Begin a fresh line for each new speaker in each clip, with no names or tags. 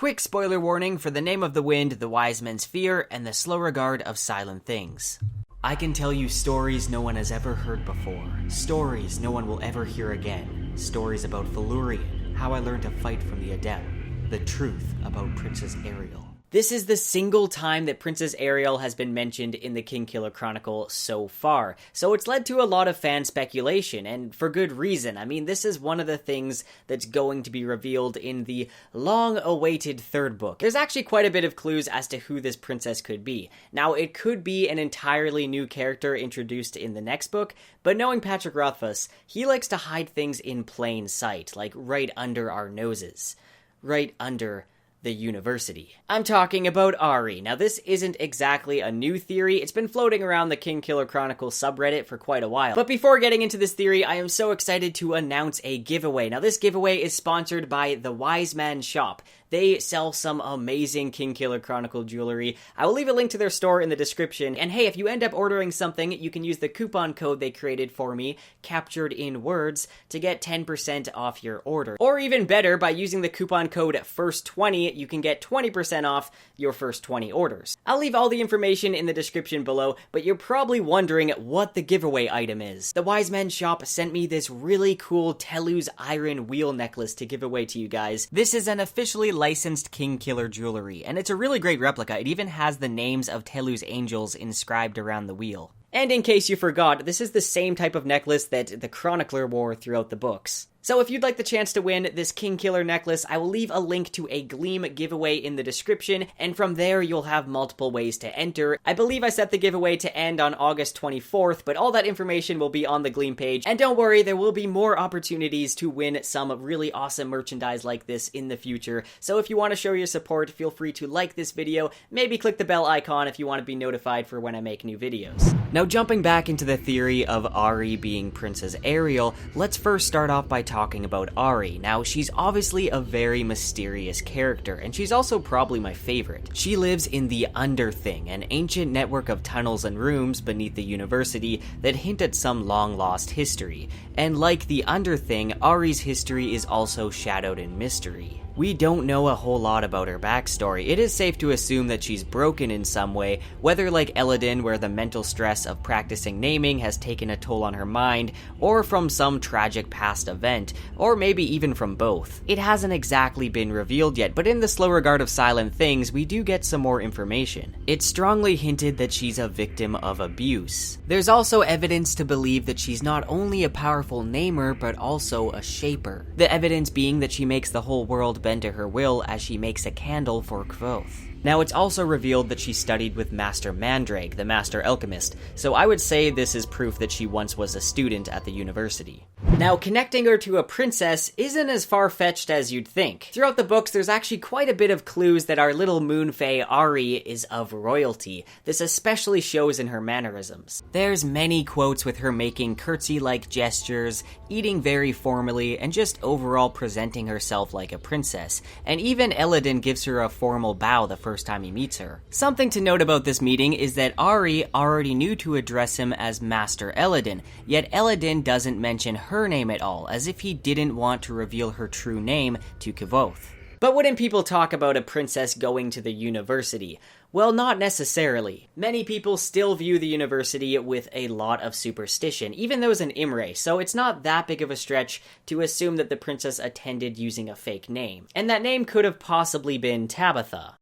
Quick spoiler warning for The Name of the Wind, The Wise Men's Fear, and The Slow Regard of Silent Things. I can tell you stories no one has ever heard before. Stories no one will ever hear again. Stories about Felurian, how I learned to fight from the Adept. The truth about Princess Ariel. This is the single time that Princess Ariel has been mentioned in the Kingkiller Chronicle so far, so it's led to a lot of fan speculation, and for good reason. I mean, this is one of the things that's going to be revealed in the long-awaited third book. There's actually quite a bit of clues as to who this princess could be. Now, it could be an entirely new character introduced in the next book, but knowing Patrick Rothfuss, he likes to hide things in plain sight, like right under our noses. Right under the university. I'm talking about Auri. Now, this isn't exactly a new theory. It's been floating around the Kingkiller Chronicle subreddit for quite a while. But before getting into this theory, I am so excited to announce a giveaway. Now, this giveaway is sponsored by The Wise Man Shop. They sell some amazing Kingkiller Chronicle jewelry. I will leave a link to their store in the description. And hey, if you end up ordering something, you can use the coupon code they created for me, captured in words, to get 10% off your order. Or even better, by using the coupon code FIRST20, you can get 20% off your first 20 orders. I'll leave all the information in the description below, but you're probably wondering what the giveaway item is. The Wise Men Shop sent me this really cool Telu's iron wheel necklace to give away to you guys. This is an officially licensed Kingkiller jewelry, and it's a really great replica. It even has the names of Telu's angels inscribed around the wheel. And in case you forgot, this is the same type of necklace that the Chronicler wore throughout the books. So if you'd like the chance to win this Kingkiller necklace, I will leave a link to a Gleam giveaway in the description, and from there you'll have multiple ways to enter. I believe I set the giveaway to end on August 24th, but all that information will be on the Gleam page. And don't worry, there will be more opportunities to win some really awesome merchandise like this in the future. So if you want to show your support, feel free to like this video, maybe click the bell icon if you want to be notified for when I make new videos. Now, jumping back into the theory of Auri being Princess Ariel, let's first start off by talking about Auri. Now, she's obviously a very mysterious character, and she's also probably my favorite. She lives in the Underthing, an ancient network of tunnels and rooms beneath the university that hint at some long-lost history. And like the Underthing, Auri's history is also shadowed in mystery. We don't know a whole lot about her backstory. It is safe to assume that she's broken in some way, whether like Eladin, where the mental stress of practicing naming has taken a toll on her mind, or from some tragic past event, or maybe even from both. It hasn't exactly been revealed yet, but in the Slow Regard of Silent Things, we do get some more information. It's strongly hinted that she's a victim of abuse. There's also evidence to believe that she's not only a powerful namer, but also a shaper. The evidence being that she makes the whole world bend to her will as she makes a candle for qoou. Now, it's also revealed that she studied with Master Mandrake, the Master Alchemist, so I would say this is proof that she once was a student at the university. Now, connecting her to a princess isn't as far-fetched as you'd think. Throughout the books, there's actually quite a bit of clues that our little moon fae Auri is of royalty. This especially shows in her mannerisms. There's many quotes with her making curtsy-like gestures, eating very formally, and just overall presenting herself like a princess. And even Eladin gives her a formal bow the first time he meets her. Something to note about this meeting is that Auri already knew to address him as Master Eladin, yet Eladin doesn't mention her name at all, as if he didn't want to reveal her true name to qoou. But wouldn't people talk about a princess going to the university? Well, not necessarily. Many people still view the university with a lot of superstition, even those in Imre, so it's not that big of a stretch to assume that the princess attended using a fake name. And that name could have possibly been Tabetha.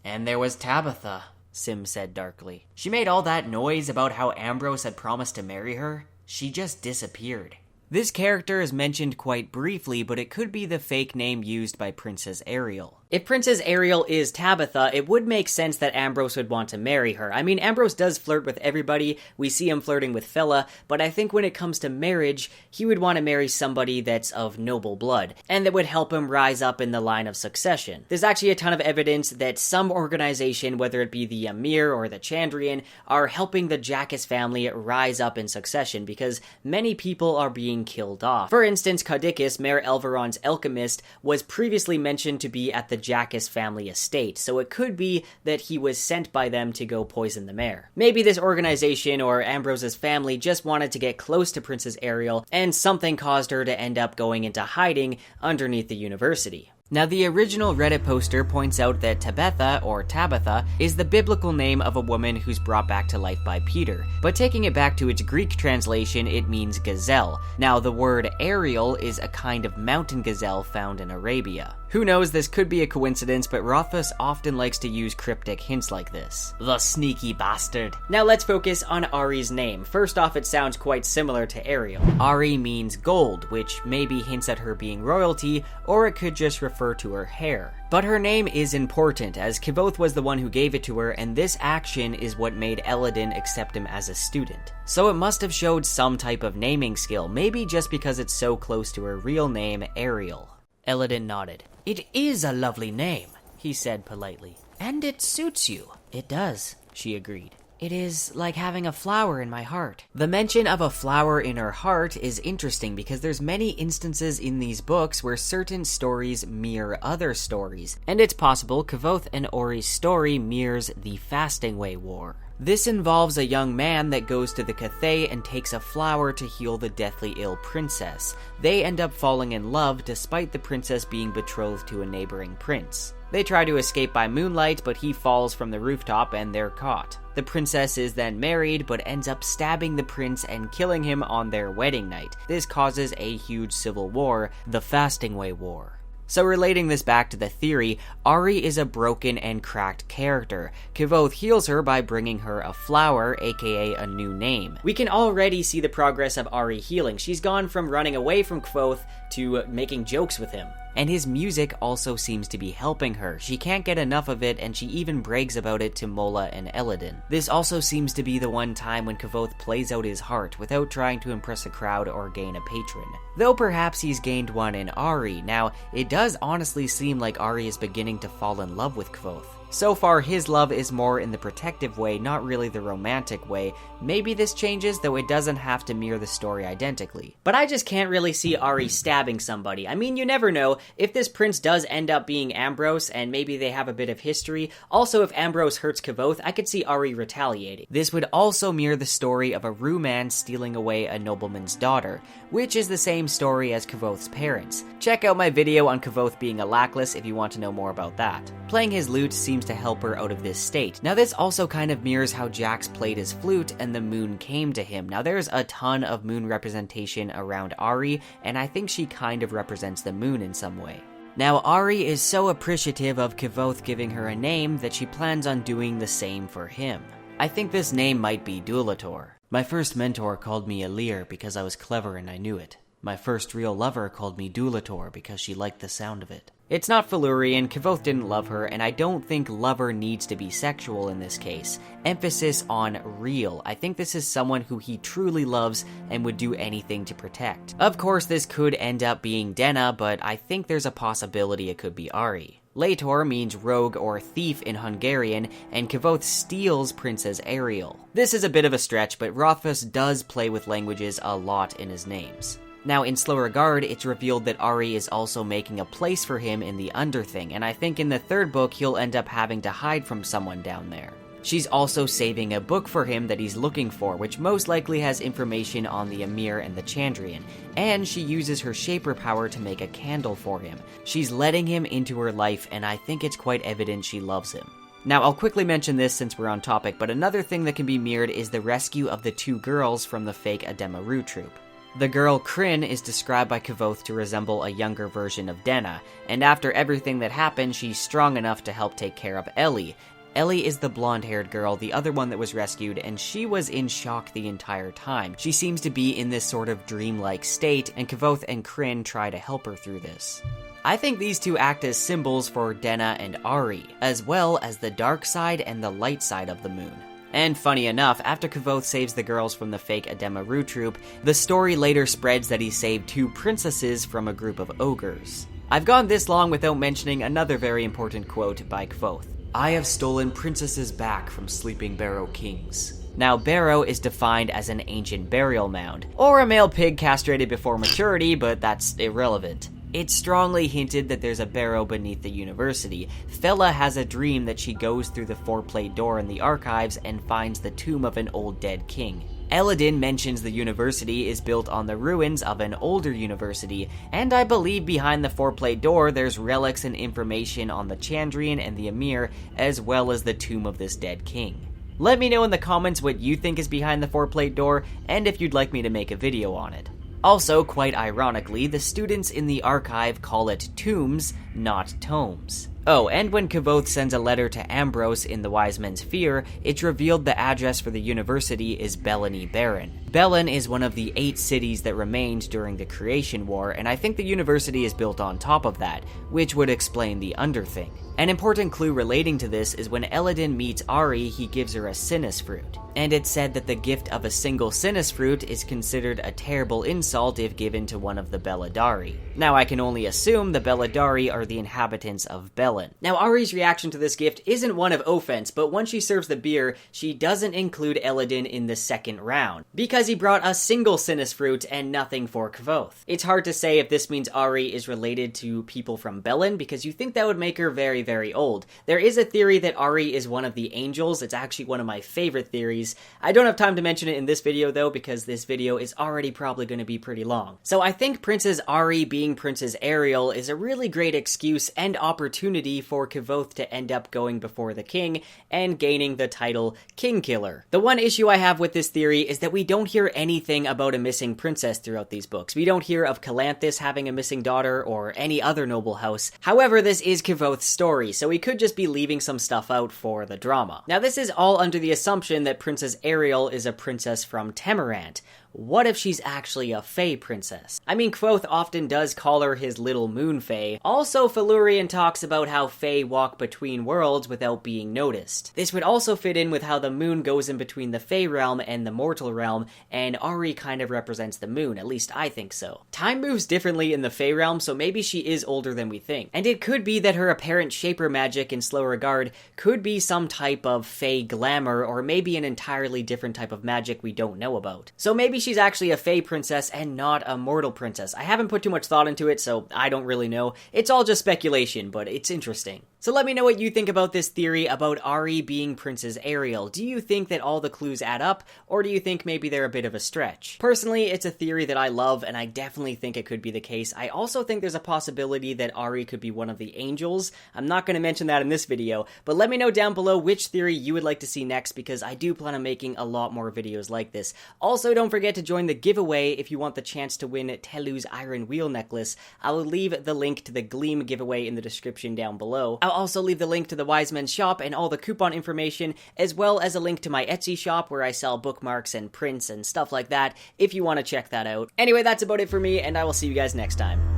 And there was Tabetha, Sim said darkly. She made all that noise about how Ambrose had promised to marry her. She just disappeared. This character is mentioned quite briefly, but it could be the fake name used by Princess Ariel. If Princess Ariel is Tabetha, it would make sense that Ambrose would want to marry her. I mean, Ambrose does flirt with everybody. We see him flirting with Fela, but I think when it comes to marriage, he would want to marry somebody that's of noble blood, and that would help him rise up in the line of succession. There's actually a ton of evidence that some organization, whether it be the Emir or the Chandrian, are helping the Jackas family rise up in succession, because many people are being killed off. For instance, Caudicus, Mayor Elveron's alchemist, was previously mentioned to be at the Jackas family estate, so it could be that he was sent by them to go poison the mayor. Maybe this organization or Ambrose's family just wanted to get close to Princess Ariel, and something caused her to end up going into hiding underneath the university. Now, the original Reddit poster points out that Tabetha, or Tabetha, is the biblical name of a woman who's brought back to life by Peter, but taking it back to its Greek translation, it means gazelle. Now, the word Ariel is a kind of mountain gazelle found in Arabia. Who knows, this could be a coincidence, but Rothfuss often likes to use cryptic hints like this. The sneaky bastard. Now let's focus on Auri's name. First off, it sounds quite similar to Ariel. Auri means gold, which maybe hints at her being royalty, or it could just refer to her hair. But her name is important, as Kvothe was the one who gave it to her, and this action is what made Elodin accept him as a student. So it must have showed some type of naming skill, maybe just because it's so close to her real name, Ariel. Elodin nodded. "It is a lovely name," he said politely. "And it suits you." "It does," she agreed. "It is like having a flower in my heart." The mention of a flower in her heart is interesting because there's many instances in these books where certain stories mirror other stories, and it's possible Kvothe and Auri's story mirrors the Fasting Way War. This involves a young man that goes to the Cathay and takes a flower to heal the deathly ill princess. They end up falling in love despite the princess being betrothed to a neighboring prince. They try to escape by moonlight, but he falls from the rooftop and they're caught. The princess is then married, but ends up stabbing the prince and killing him on their wedding night. This causes a huge civil war, the Fasting Way War. So relating this back to the theory, Auri is a broken and cracked character. Kvothe heals her by bringing her a flower, aka a new name. We can already see the progress of Auri healing. She's gone from running away from Kvothe to making jokes with him. And his music also seems to be helping her. She can't get enough of it, and she even brags about it to Mola and Elodin. This also seems to be the one time when Kvothe plays out his heart without trying to impress a crowd or gain a patron. Though perhaps he's gained one in Auri. Now, it does honestly seem like Auri is beginning to fall in love with Kvothe. So far, his love is more in the protective way, not really the romantic way. Maybe this changes, though it doesn't have to mirror the story identically. But I just can't really see Auri stabbing somebody. I mean, you never know. If this prince does end up being Ambrose, and maybe they have a bit of history, also if Ambrose hurts Kvothe, I could see Auri retaliating. This would also mirror the story of a Rue man stealing away a nobleman's daughter, which is the same story as Kvothe's parents. Check out my video on Kvothe being a Lackless if you want to know more about that. Playing his lute seems to help her out of this state. Now this also kind of mirrors how Jax played his flute and the moon came to him. Now there's a ton of moon representation around Auri, and I think she kind of represents the moon in some way. Now Auri is so appreciative of Kvothe giving her a name that she plans on doing the same for him. I think this name might be Dualator. My first mentor called me Alir because I was clever and I knew it. My first real lover called me Dualator because she liked the sound of it. It's not Felurian, Kvothe didn't love her, and I don't think lover needs to be sexual in this case. Emphasis on real. I think this is someone who he truly loves and would do anything to protect. Of course, this could end up being Denna, but I think there's a possibility it could be Auri. Lator means rogue or thief in Hungarian, and Kvothe steals Princess Ariel. This is a bit of a stretch, but Rothfuss does play with languages a lot in his names. Now, in Slow Regard, it's revealed that Auri is also making a place for him in the Underthing, and I think in the third book he'll end up having to hide from someone down there. She's also saving a book for him that he's looking for, which most likely has information on the Emir and the Chandrian, and she uses her Shaper power to make a candle for him. She's letting him into her life, and I think it's quite evident she loves him. Now, I'll quickly mention this since we're on topic, but another thing that can be mirrored is the rescue of the two girls from the fake Ademaru troop. The girl Kryn is described by Kvothe to resemble a younger version of Denna, and after everything that happened, she's strong enough to help take care of Ellie. Ellie is the blonde-haired girl, the other one that was rescued, and she was in shock the entire time. She seems to be in this sort of dreamlike state, and Kvothe and Kryn try to help her through this. I think these two act as symbols for Denna and Auri, as well as the dark side and the light side of the moon. And funny enough, after Kvothe saves the girls from the fake Ademaru troop, the story later spreads that he saved two princesses from a group of ogres. I've gone this long without mentioning another very important quote by Kvothe. "I have stolen princesses back from sleeping Barrow kings." Now, Barrow is defined as an ancient burial mound, or a male pig castrated before maturity, but that's irrelevant. It's strongly hinted that there's a barrow beneath the university. Fela has a dream that she goes through the four-plate door in the archives and finds the tomb of an old dead king. Eladin mentions the university is built on the ruins of an older university, and I believe behind the four-plate door there's relics and information on the Chandrian and the Emir, as well as the tomb of this dead king. Let me know in the comments what you think is behind the four-plate door, and if you'd like me to make a video on it. Also, quite ironically, the students in the archive call it tombs, not tomes. Oh, and when Kvothe sends a letter to Ambrose in the Wise Men's Fear, it's revealed the address for the university is Belen Baron. Belen is one of the 8 cities that remained during the Creation War, and I think the university is built on top of that, which would explain the Underthing. An important clue relating to this is when Eladin meets Auri, he gives her a Sinus fruit. And it's said that the gift of a single Sinus fruit is considered a terrible insult if given to one of the Beledari. Now I can only assume the Beledari are the inhabitants of Belen. Now Auri's reaction to this gift isn't one of offense, but when she serves the beer, she doesn't include Eladin in the second round, because he brought a single Sinus fruit and nothing for Kvothe. It's hard to say if this means Auri is related to people from Belen, because you think that would make her very, very old. There is a theory that Auri is one of the angels. It's actually one of my favorite theories. I don't have time to mention it in this video though, because this video is already probably going to be pretty long. So I think Princess Auri being Princess Ariel is a really great excuse and opportunity for Kvothe to end up going before the king and gaining the title Kingkiller. The one issue I have with this theory is that we don't hear anything about a missing princess throughout these books. We don't hear of Calanthus having a missing daughter or any other noble house. However, this is Kvothe's story, so we could just be leaving some stuff out for the drama. Now this is all under the assumption that Princess Ariel is a princess from Temerant. What if she's actually a Fae princess? I mean, Kvothe often does call her his little moon Fae. Also, Felurian talks about how Fae walk between worlds without being noticed. This would also fit in with how the moon goes in between the Fae realm and the mortal realm, and Auri kind of represents the moon, at least I think so. Time moves differently in the Fae realm, so maybe she is older than we think. And it could be that her apparent Shaper magic in Slow Regard could be some type of Fae glamour, or maybe an entirely different type of magic we don't know about. So maybe she's actually a Fae princess and not a mortal princess. I haven't put too much thought into it, so I don't really know. It's all just speculation, but it's interesting. So let me know what you think about this theory about Auri being Princess Ariel. Do you think that all the clues add up, or do you think maybe they're a bit of a stretch? Personally, it's a theory that I love, and I definitely think it could be the case. I also think there's a possibility that Auri could be one of the angels. I'm not going to mention that in this video, but let me know down below which theory you would like to see next, because I do plan on making a lot more videos like this. Also, don't forget to join the giveaway if you want the chance to win Telu's Iron Wheel Necklace. I will leave the link to the Gleam giveaway in the description down below. I'll also leave the link to the Wise Men's shop and all the coupon information, as well as a link to my Etsy shop where I sell bookmarks and prints and stuff like that if you want to check that out. Anyway, that's about it for me, and I will see you guys next time.